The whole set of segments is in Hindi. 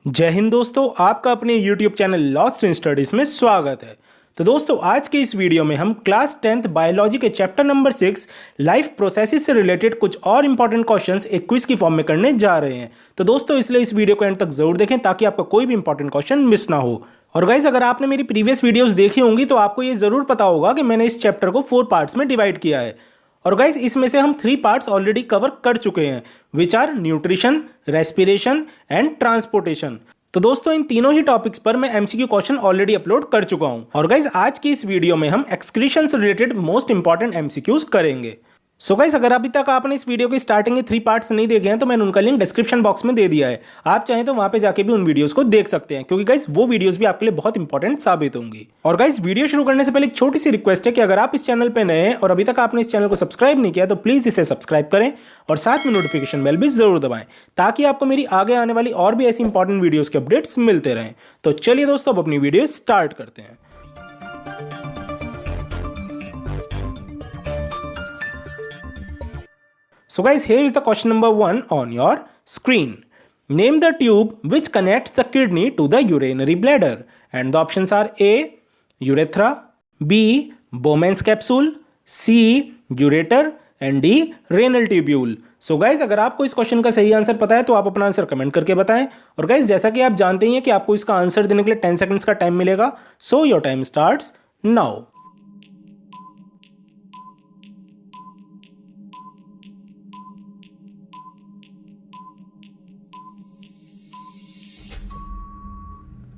जय हिंद दोस्तों, आपका अपने YouTube channel lost in studies में स्वागत है। तो दोस्तों, आज के इस वीडियो में हम क्लास 10th बायोलॉजी के चैप्टर नंबर 6 लाइफ प्रोसेसेस से रिलेटेड कुछ और इंपॉर्टेंट क्वेश्चंस एक क्विज की फॉर्म में करने जा रहे हैं। तो दोस्तों, इसलिए इस वीडियो को एंड तक जरूर देखें ताकि आपका कोई भी इंपॉर्टेंट क्वेश्चन मिस ना हो। और गाइस, अगर आपने मेरी प्रीवियस वीडियोस देखी होंगी तो आपको ये जरूर पता होगा कि मैंने इस चैप्टर को 4 पार्ट्स में डिवाइड किया है। और गाइस, इसमें से हम 3 पार्ट्स ऑलरेडी कवर कर चुके हैं, which are nutrition, respiration and transportation. तो दोस्तों, इन तीनों ही टॉपिक्स पर मैं एमसीक्यू क्वेश्चन ऑलरेडी अपलोड कर चुका हूं। और गाइस, आज की इस वीडियो में हम एक्सक्रीशन से रिलेटेड मोस्ट इंपॉर्टेंट एमसीक्यूज करेंगे। सो गाइस, अगर अभी तक आपने इस वीडियो के स्टार्टिंग के 3 पार्ट्स नहीं देखे हैं तो मैंने उनका लिंक डिस्क्रिप्शन बॉक्स में दे दिया है। आप चाहें तो वहां पे जाके भी उन वीडियोस को देख सकते हैं, क्योंकि गाइस वो वीडियोस भी आपके लिए बहुत इंपॉर्टेंट साबित होंगी। और गाइस, वीडियो शुरू करने से पहले एक छोटी सी रिक्वेस्ट है कि अगर आप इस चैनल पे नए हैं और अभी तक आपने इस चैनल को सब्सक्राइब नहीं किया तो प्लीज इसे सब्सक्राइब करें और साथ में नोटिफिकेशन बेल भी जरूर दबाएं, ताकि आपको मेरी आगे आने वाली और भी ऐसी इंपॉर्टेंट वीडियोस के अपडेट्स मिलते रहें। तो चलिए दोस्तों, अब अपनी वीडियो स्टार्ट करते हैं। So guys, here is the question number 1 on your screen. Name the tube which connects the kidney to the urinary bladder. And the options are A. Urethra, B. Bowman's capsule, C. Ureter and D. Renal tubule. So guys, अगर आपको इस क्वेश्चन का सही आंसर पता है तो आप अपना आंसर कमेंट करके बताएं। और गाइज, जैसा कि आप जानते ही हैं कि आपको इसका आंसर देने के लिए 10 सेकंड्स का टाइम मिलेगा। So your time starts now.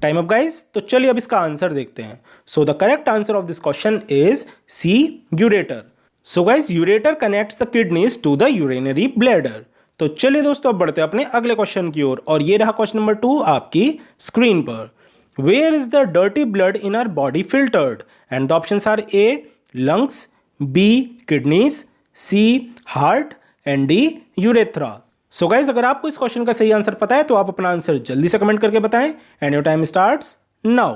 Time up guys. तो चलिए अब इसका आंसर देखते हैं। So the correct answer of this question is C, ureter. So guys, ureter connects the kidneys to the urinary bladder. तो चलिए दोस्तों, अब बढ़ते हैं अपने अगले क्वेश्चन की ओर। और ये रहा क्वेश्चन नंबर 2 आपकी स्क्रीन पर। Where is the dirty blood in our body filtered? And the options are A. Lungs, B. Kidneys, C. Heart and D. Urethra. So guys, अगर आपको इस क्वेश्चन का सही आंसर पता है तो आप अपना आंसर जल्दी से कमेंट करके बताएं। And your time starts now.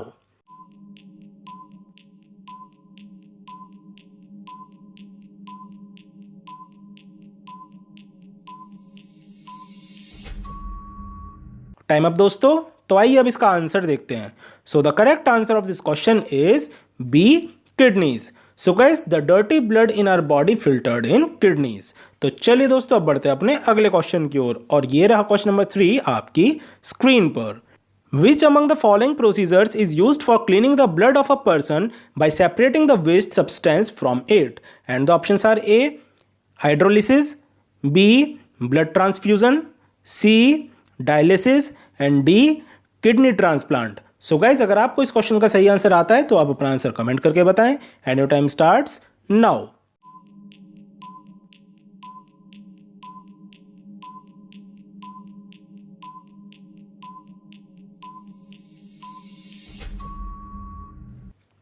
Time up दोस्तों। तो आइए अब इसका आंसर देखते हैं। So the correct answer of this question is B, kidneys. So guys, the dirty blood in our body filtered in kidneys. तो चलिए दोस्तों, अब बढ़ते हैं अपने अगले क्वेश्चन की ओर। और ये रहा क्वेश्चन नंबर 3 आपकी स्क्रीन पर। Which among the following procedures is used for cleaning the blood of a person by separating the waste substance from it? And the options are A. Hydrolysis, B. Blood transfusion, C. Dialysis and D. Kidney transplant. So guys, अगर आपको इस क्वेश्चन का सही आंसर आता है तो आप अपना आंसर कमेंट करके बताएं। And your time starts now.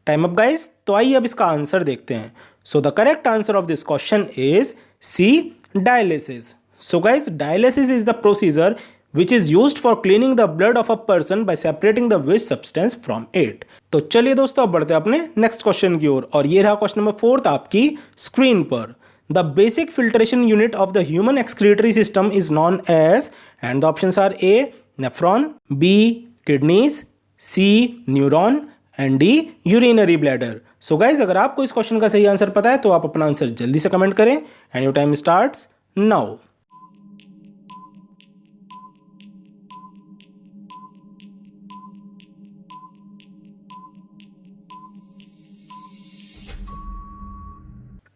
Time up guys. तो आइए अब इसका आंसर देखते हैं। So the correct answer of this question is C, dialysis. So guys, dialysis is the procedure which is used for cleaning the blood of a person by separating the waste substance from it. तो चलिए दोस्तों, अब बढ़ते हैं अपने नेक्स्ट क्वेश्चन की ओर। और ये रहा क्वेश्चन नंबर 4 आपकी स्क्रीन पर। The basic filtration unit of the human excretory system is known as. And the options are A. Nephron, B. Kidneys, C. Neuron and D. Urinary bladder. So guys, अगर आपको इस क्वेश्चन का सही आंसर पता है तो आप अपना आंसर जल्दी से कमेंट करें। And your time starts now.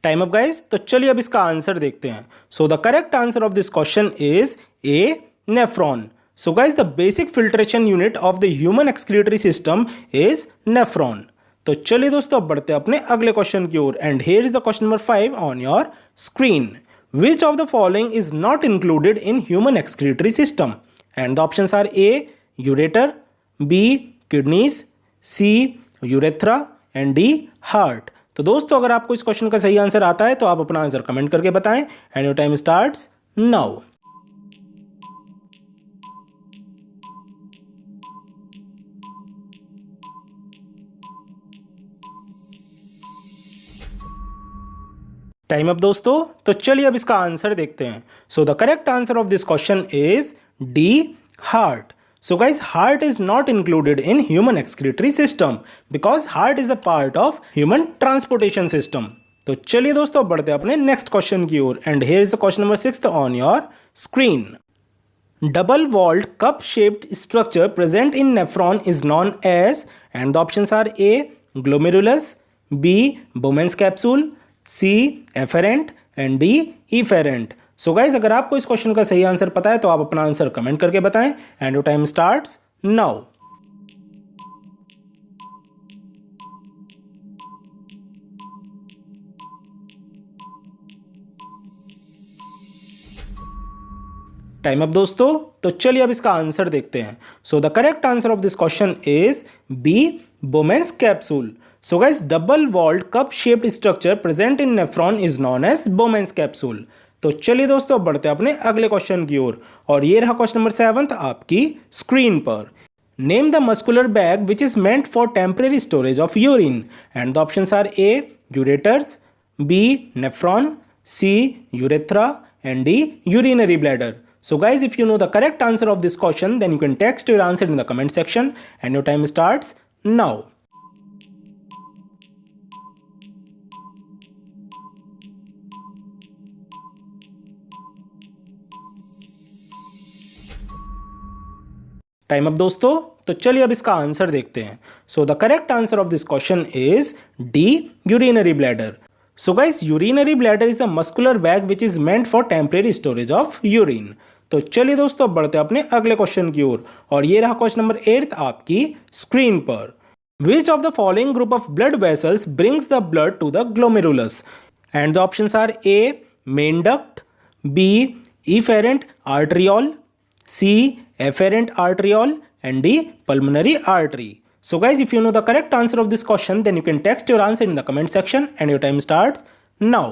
Time up guys. तो चलिए अब इसका आंसर देखते हैं। So the correct answer of this question is A, nephron. So guys, the basic filtration unit of the human excretory system is nephron. तो चलिए दोस्तों, अब बढ़ते हैं अपने अगले क्वेश्चन की ओर। And here is the question number 5 on your screen. Which of the following is not included in human excretory system? And the options are A. Ureter, B. Kidneys, C. Urethra and D. Heart. तो दोस्तों, अगर आपको इस क्वेश्चन का सही आंसर आता है तो आप अपना आंसर कमेंट करके बताएं। And your time starts now. Time up दोस्तों। तो चलिए अब इसका आंसर देखते हैं। So the correct answer of this question is D, heart. So guys, heart is not included in human excretory system because heart is a part of human transportation system. तो चलिए दोस्तों बढ़ते हैं अपने नेक्स्ट क्वेश्चन की ओर and here is the question number 6 on your screen. Double walled cup shaped structure present in nephron is known as, and the options are A. glomerulus, B. Bowman's capsule, C. efferent and D. efferent. So guys अगर आपको इस क्वेश्चन का सही आंसर पता है तो आप अपना आंसर कमेंट करके बताएं and your time starts now. Time up दोस्तों. तो चलिए अब इसका आंसर देखते हैं. So the correct answer of this question is B. Bowman's capsule. So guys double walled cup shaped structure present in nephron is known as Bowman's capsule. तो चलिए दोस्तों बढ़ते हैं अपने अगले क्वेश्चन की ओर और ये रहा क्वेश्चन नंबर 7 आपकी स्क्रीन पर. Name the muscular bag which is meant for temporary storage of urine and the options are A. Ureters, B. Nephron, C. Urethra and D. urinary bladder. So guys, if you know the correct answer of this question, then you can text your answer in the comment section and your time starts now. Time up दोस्तों. तो चलिए अब इसका आंसर देखते हैं. So the correct answer of this question is D. Urinary bladder. So guys, urinary bladder is the muscular bag which is meant for temporary storage of urine. तो चलिए दोस्तों बढ़ते हैं अपने अगले क्वेश्चन की ओर और ये रहा क्वेश्चन नंबर 8 आपकी स्क्रीन पर. Which of the following group of blood vessels brings the blood to the glomerulus? And the options are A. main duct, B. efferent arteriole, C. efferent arteriole and D. pulmonary artery. So guys, if you know the correct answer of this question, then you can text your answer in the comment section and your time starts now.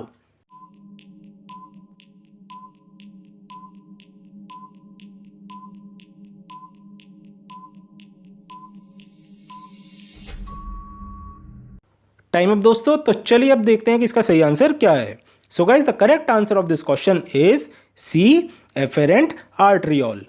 Time up दोस्तों. तो चलिए अब देखते हैं कि इसका सही आंसर क्या है. So guys the correct answer of this question is C. efferent arteriole.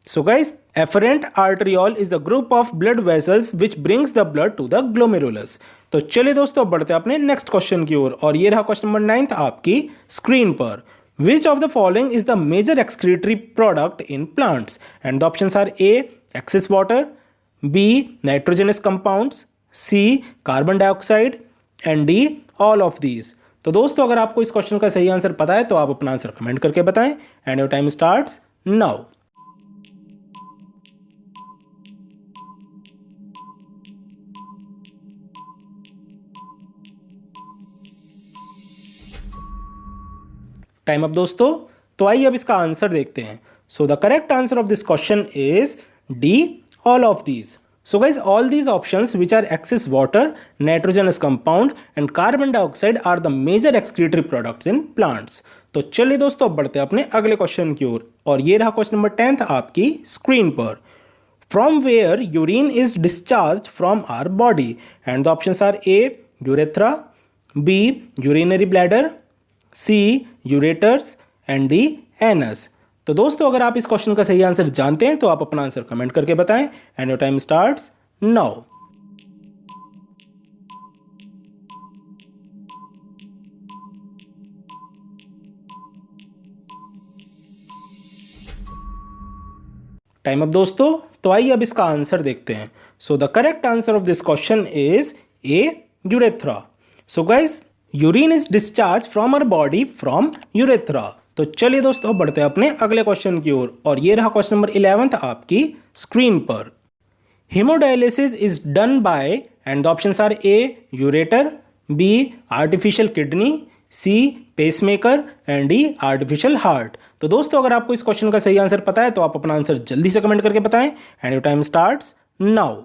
So guys, efferent arteriole is the group of blood vessels which brings the blood to the glomerulus. तो चलिए दोस्तों बढ़ते हैं अपने नेक्स्ट क्वेश्चन की ओर और ये रहा क्वेश्चन नंबर 9 आपकी स्क्रीन पर. Which of the following is the major excretory product in plants? And the options are A. excess water, B. nitrogenous compounds, C. carbon dioxide and D. all of these. तो दोस्तों अगर आपको इस क्वेश्चन का सही आंसर पता है तो आप अपना आंसर कमेंट करके बताएं and your time starts now. Time up दोस्तों. तो आइए अब इसका आंसर देखते हैं. So the correct answer of this question is D. All of these. So guys all these options which are excess water, nitrogenous compound and carbon dioxide are the major excretory products in plants. तो चलिए दोस्तों बढ़ते हैं अपने अगले क्वेश्चन की ओर और ये रहा क्वेश्चन नंबर 10 आपकी स्क्रीन पर. From where urine is discharge from our body and the options are A. Urethra, B. Urinary bladder, C. Ureters and D. Anus. तो दोस्तों अगर आप इस क्वेश्चन का सही आंसर जानते हैं तो आप अपना आंसर कमेंट करके बताएं and your time starts now. Time up दोस्तों. तो आइए अब इसका आंसर देखते हैं. So the correct answer of this question is A. Urethra. So guys urine is discharge from our body from urethra. तो चलिए दोस्तों बढ़ते हैं अपने अगले क्वेश्चन की ओर और ये रहा क्वेश्चन नंबर 11 आपकी स्क्रीन पर. Hemodialysis is done by and the options are A. Ureter, B. Artificial kidney, C. Pacemaker and D. Artificial heart. तो दोस्तों अगर आपको इस क्वेश्चन का सही आंसर पता है तो आप अपना आंसर जल्दी से कमेंट करके बताएं and your time starts now.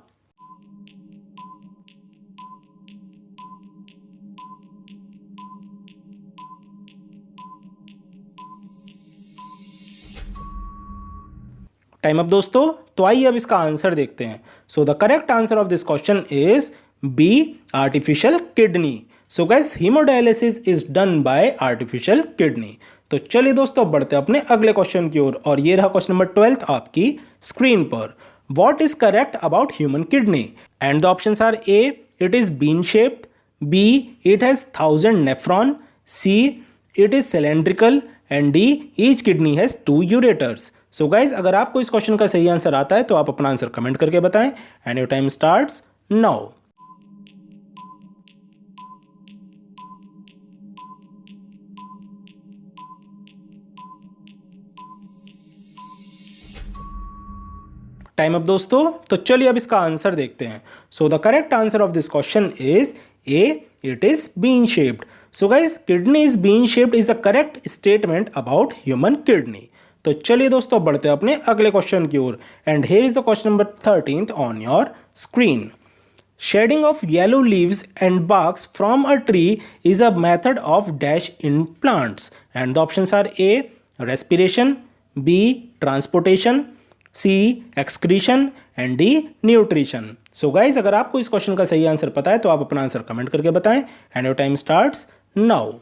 Time up दोस्तों. तो आइए अब इसका आंसर देखते हैं. So the correct answer of this question is B. Artificial kidney. So guys hemodialysis is done by artificial kidney. तो चलिए दोस्तों बढ़ते हैं अपने अगले क्वेश्चन की ओर और ये रहा क्वेश्चन नंबर 12 आपकी स्क्रीन पर. What is correct about human kidney? And the options are A, it is bean shaped, B, it has 1000 nephron, C, it is cylindrical and D, each kidney has 2 ureters. So guys, अगर आपको इस क्वेश्चन का सही आंसर आता है तो आप अपना आंसर कमेंट करके बताएं and your time starts now. Time up दोस्तों, तो चलिए अब इसका आंसर देखते हैं। So the correct answer of this question is A, it is bean shaped. So guys, kidney is bean shaped is the correct statement about human kidney. तो चलिए दोस्तों बढ़ते हैं अपने अगले क्वेश्चन की ओर and here is the question number 13 on your screen. Shading of yellow leaves and barks from a tree is a method of dash in plants and the options are A, respiration, B, transportation, C, excretion and D, nutrition. So guys, अगर आपको इस क्वेश्चन का सही आंसर पता है तो आप अपना आंसर कमेंट करके बताएं and your time starts now.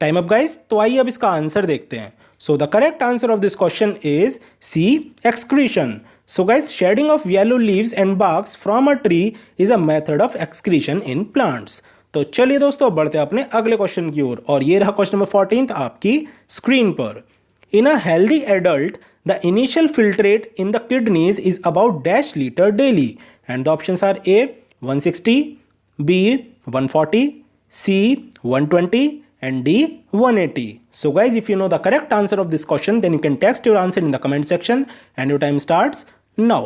Time up guys, तो आइए अब इसका आंसर देखते हैं। So the correct answer of this question is C, excretion. So guys, shedding of yellow leaves and barks from a tree is a method of excretion in plants. तो चलिए दोस्तों बढ़ते हैं अपने अगले क्वेश्चन की ओर और ये रहा क्वेश्चन नंबर 14 आपकी स्क्रीन पर। In a healthy adult, the initial filtrate in the kidneys is about dash liter daily and the options are A, 160, B, 140, C, 120 and D, 180. So guys, if you know the correct answer of this question, then you can text your answer in the comment section and your time starts now.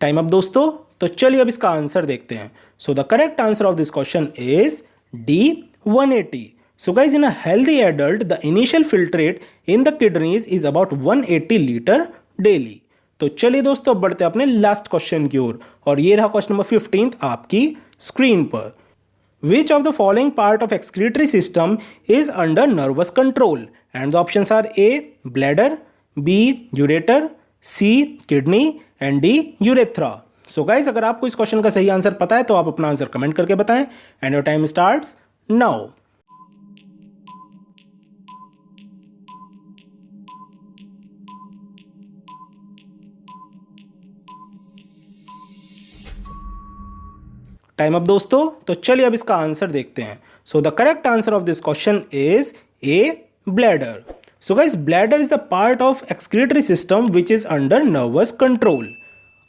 Time up दोस्तों, तो चलिए अब इसका आंसर देखते हैं। So the correct answer of this question is D, 180. So guys, in a healthy adult, the initial filtrate in the kidneys is about 180 litre daily. तो चलिए दोस्तों बढ़ते हैं अपने लास्ट क्वेश्चन की ओर और ये रहा क्वेश्चन नंबर 15 आपकी स्क्रीन पर। Which of the following part of excretory system is under nervous control? And the options are A, bladder, B, ureter, C, kidney and D, urethra. So guys, अगर आपको इस क्वेश्चन का सही आंसर पता है तो आप अपना आंसर कमेंट करके बताएं and your time starts now. Time up दोस्तों, तो चलिए अब इसका आंसर देखते हैं। So the correct answer of this question is A, bladder. So guys, bladder is the part of excretory system which is under nervous control.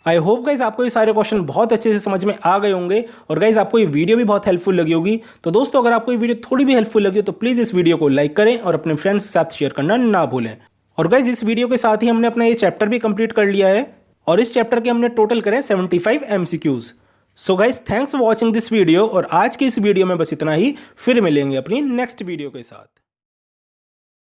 I hope guys आपको ये सारे क्वेश्चन बहुत अच्छे से समझ में आ गए होंगे और गाइज आपको ये वीडियो भी बहुत हेल्पफुल लगी होगी। तो दोस्तों अगर आपको ये वीडियो थोड़ी भी हेल्पफुल लगी हो तो प्लीज़ इस वीडियो को लाइक करें और अपने फ्रेंड्स के साथ शेयर करना ना भूलें। और गाइज इस वीडियो के साथ ही हमने अपना ये चैप्टर भी कंप्लीट कर लिया है और इस चैप्टर के हमने टोटल करें 75 MCQs। So guys thanks for watching this video और आज की इस वीडियो में बस इतना ही। फिर मिलेंगे अपनी नेक्स्ट वीडियो के साथ।